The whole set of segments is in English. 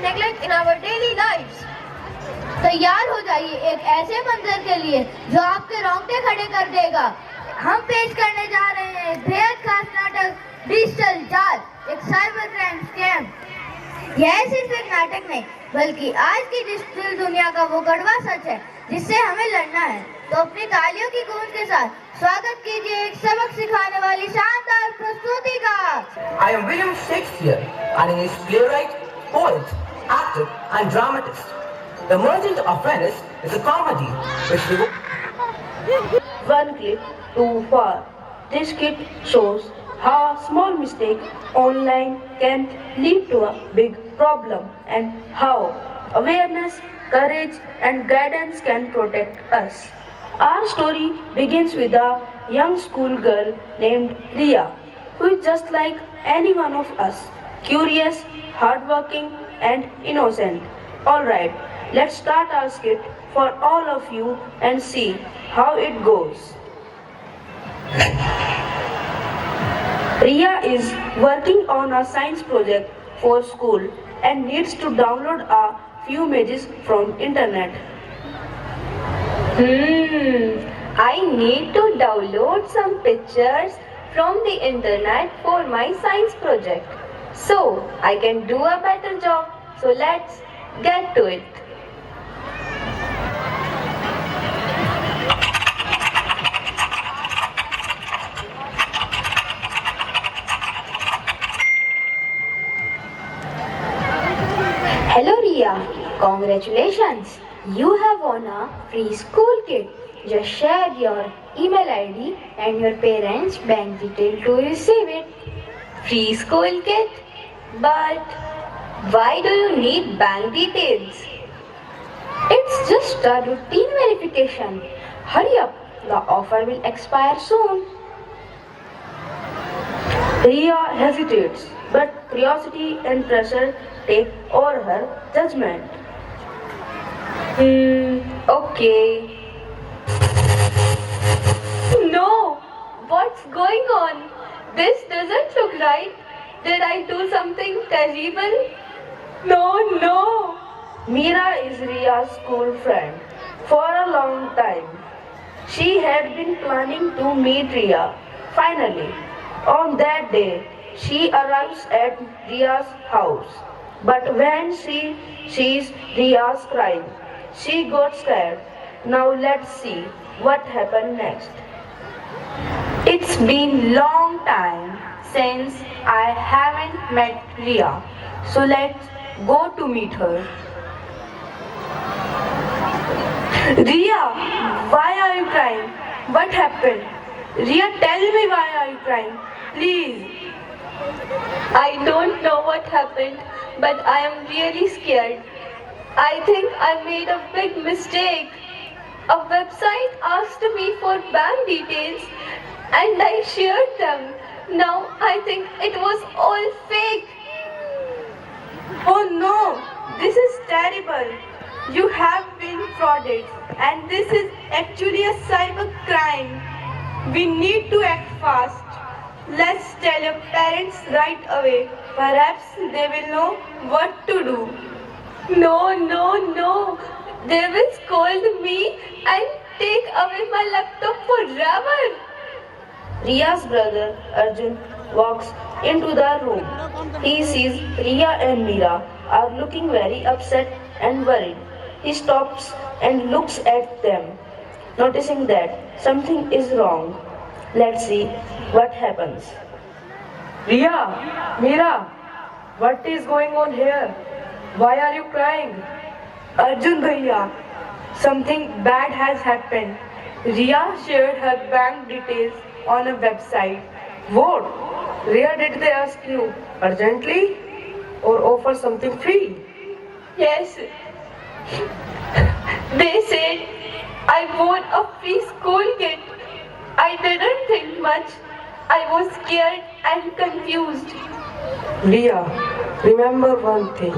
neglect in our daily lives. तैयार हो जाइए एक ऐसे मंजर के लिए जो आपके रोंगटे खड़े कर देगा। हम पेश करने जा रहे हैं बेहद खास नाटक डिजिटल जाल, एक साइबर क्राइम स्कैम। यह सिर्फ एक नाटक नहीं बल्कि आज की डिजिटल दुनिया का वो कड़वा सच है जिससे हमें लड़ना है। तो अपनी तालियों की गूंज के साथ स्वागत कीजिए एक सबक सिखाने वाली शानदार प्रस्तुति का। I am William Shakespeare, an English playwright, poet, actor and dramatist. The Merchant of Venice is a comedy which One clip too far. This kit shows how a small mistake online can lead to a big problem and how awareness, courage and guidance can protect us. Our story begins with a young schoolgirl named Riya, who is just like any one of us, curious, hardworking and innocent. Alright, let's start our skit for all of you and see how it goes. Riya is working on a science project for school and needs to download a few images from internet. I need to download some pictures from the internet for my science project. So I can do a better job. So let's get to it. Hello Riya, congratulations! You have won a free school kit. Just share your email ID and your parents' bank detail to receive it. Free school kit? But why do you need bank details? It's just a routine verification. Hurry up, the offer will expire soon. Riya hesitates, but curiosity and pressure take over her judgment. Okay. No! What's going on? This doesn't look right. Did I do something terrible? No! Meera is Riya's school friend for a long time. She had been planning to meet Riya. Finally, on that day, she arrives at Riya's house. But when she sees Riya's crying, she got scared. Now let's see what happened next. It's been long time since I haven't met Riya. So let's go to meet her. Riya, why are you crying? What happened? Riya, tell me why are you crying? Please. I don't know what happened, but I am really scared. I think I made a big mistake. A website asked me for bank details and I shared them. Now I think it was all fake. Oh no, this is terrible. You have been frauded and this is actually a cyber crime. We need to act fast. Let's tell your parents right away. Perhaps they will know what to do. No. They will scold me and take away my laptop forever. Riya's brother Arjun walks into the room. He sees Riya and Meera are looking very upset and worried. He stops and looks at them, noticing that something is wrong. Let's see what happens. Riya, Meera, what is going on here? Why are you crying? Arjun bhaiya, something bad has happened. Riya shared her bank details on a website. What? Riya, did they ask you urgently or offer something free? Yes. They said I won a free school kit. I didn't think much. I was scared and confused. Riya, remember one thing.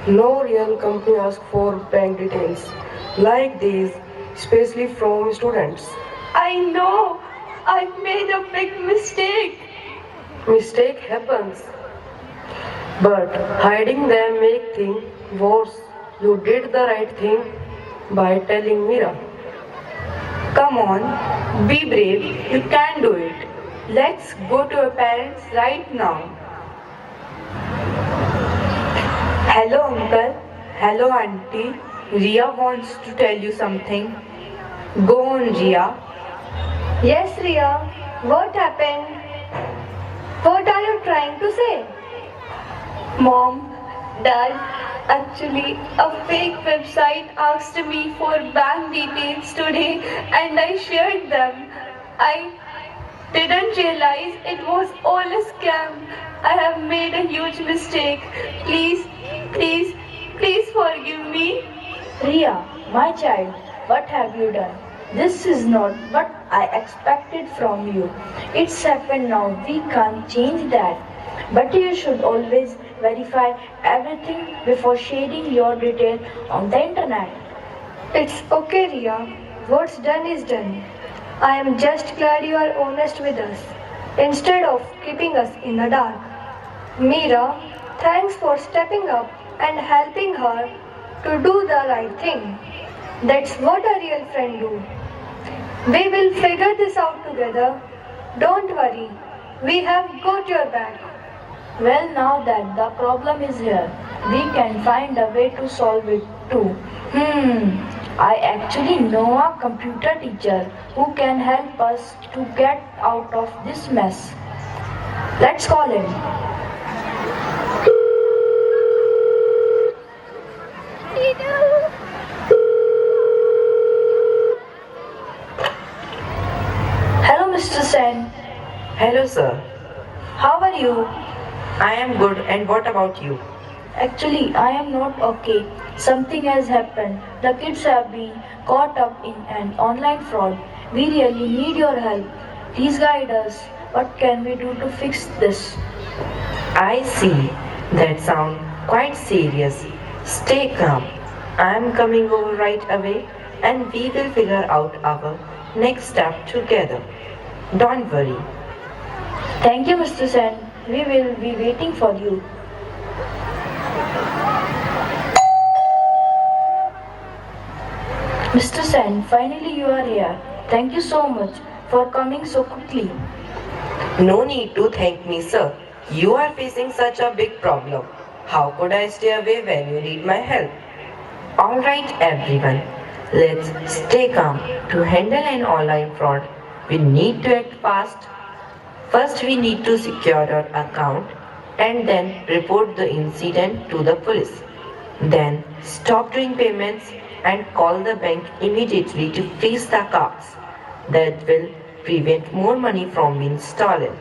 No real company asks for bank details like these, especially from students. I know. I've made a big mistake. Mistake happens. But hiding them make things worse. You did the right thing by telling Mira. Come on, be brave, you can do it. Let's go to your parents right now. Hello, uncle. Hello, auntie. Ria wants to tell you something. Go on, Ria. Yes, Ria. What happened? What are you trying to say? Mom, Dad, actually, a fake website asked me for bank details today and I shared them. I didn't realize it was all a scam. I have made a huge mistake. Please, please, please forgive me. Ria, my child, what have you done? This is not what I expected from you. It's happened now, we can't change that. But you should always verify everything before sharing your details on the internet. It's okay, Ria. What's done is done. I am just glad you are honest with us instead of keeping us in the dark. Meera, thanks for stepping up and helping her to do the right thing. That's what a real friend do. We will figure this out together. Don't worry. We have got your back. Well, now that the problem is here, we can find a way to solve it too. I actually know a computer teacher who can help us to get out of this mess. Let's call him. Hello, Mr. Sen. Hello, sir. How are you? I am good, and what about you? Actually, I am not okay. Something has happened. The kids have been caught up in an online fraud. We really need your help. Please guide us. What can we do to fix this? I see. That sounds quite serious. Stay calm. I am coming over right away, and we will figure out our next step together. Don't worry. Thank you, Mr. Sen. We will be waiting for you. Mr. Sen, finally you are here. Thank you so much for coming so quickly. No need to thank me, sir. You are facing such a big problem. How could I stay away when you need my help? Alright, everyone. Let's stay calm. To handle an online fraud, we need to act fast. First, we need to secure our account and then report the incident to the police. Then, stop doing payments and call the bank immediately to freeze the cards. That will prevent more money from being stolen.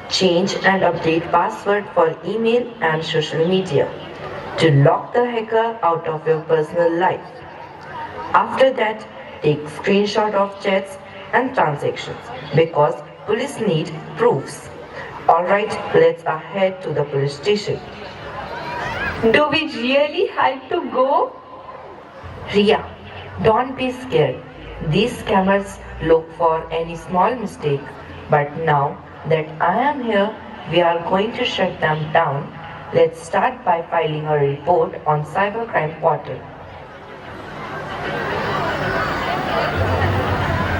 Change and update password for email and social media to lock the hacker out of your personal life. After that, take screenshot of chats and transactions because police need proofs. Alright, let's head to the police station. Do we really have to go? Ria, don't be scared. These scammers look for any small mistake. But now that I am here, we are going to shut them down. Let's start by filing a report on cybercrime portal.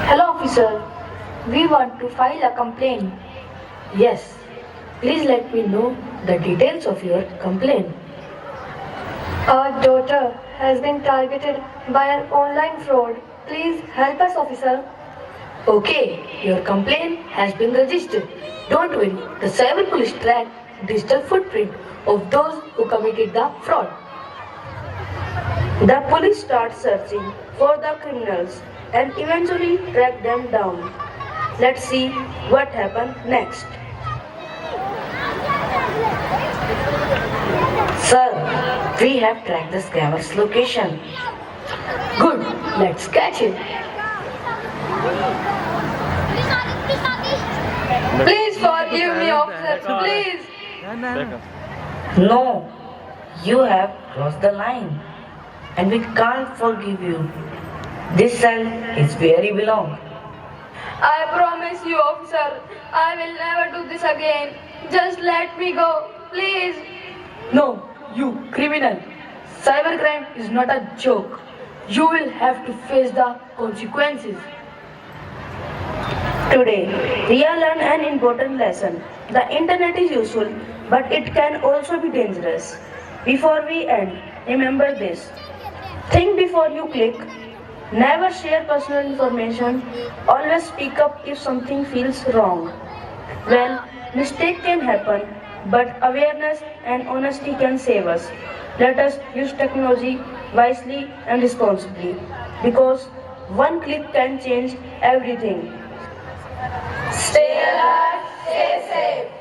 Hello, officer. We want to file a complaint. Yes. Please let me know the details of your complaint. Our daughter has been targeted by an online fraud. Please help us, officer. Okay, your complaint has been registered. Don't worry, the cyber police track digital footprint of those who committed the fraud. The police start searching for the criminals and eventually track them down. Let's see what happened next. Sir, we have tracked the scammer's location. Good, let's catch him. Please forgive me, officer. Please. No, you have crossed the line and we can't forgive you. This cell is where you belong. I promise you, officer, I will never do this again. Just let me go, please. No, you criminal. Cybercrime is not a joke. You will have to face the consequences. Today, we have learned an important lesson. The internet is useful, but it can also be dangerous. Before we end, remember this. Think before you click. Never share personal information. Always speak up if something feels wrong. Well, mistake can happen, but awareness and honesty can save us. Let us use technology wisely and responsibly because one click can change everything. Stay alive, stay safe.